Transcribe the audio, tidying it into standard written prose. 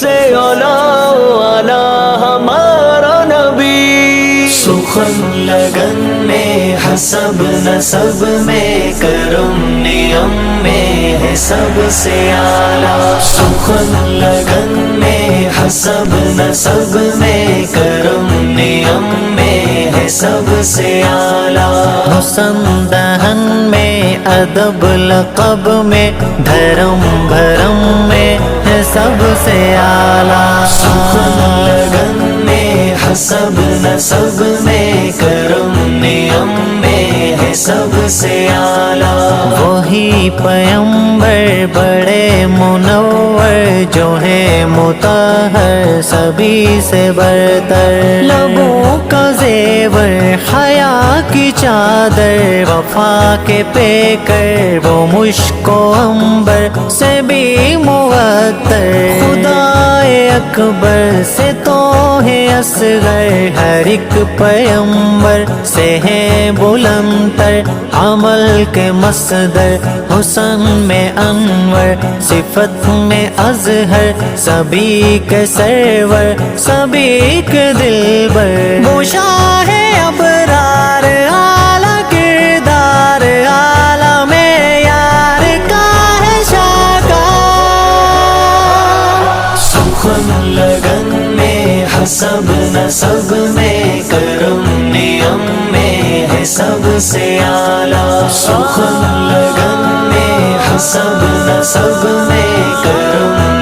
سے اولا والا ہمارا نبی، سخن لگن میں حسب نسب میں کرم نیم میں ہے سب سے اعلیٰ، سخن لگن میں حسب نسب میں کرم نیم میں ہے سب سے اعلیٰ، حسن دہن میں ادب لقب میں دھرم بھرم میں ہے سب سے اعلیٰ، سخن لگن میں حسب نسب میں کرم نیم میں ہے سب سے اعلیٰ، وہی پیمبر بڑے منور جو ہے مطہر سبھی سے برتر، لبوں کا زیور حیا کی چادر وفا کے پیکر وہ مشک و عنبر سے بھی معطر، خدائے اکبر سے تو ہے اصغر ہر ایک پیمبر سے ہے بلند تر، عمل کے مصدر حسن میں انور صفت میں اظہر سبھی کے سرور سبھی کے دلبر، وہ شاہ ابرار اعلیٰ کردار عالم میں یار کا ہے شاہکار، سخن لگن میں حسب نسب میں کرم نیم میں ہے سب سے اعلیٰ، سخن لگن میں حسب نسب میں کرم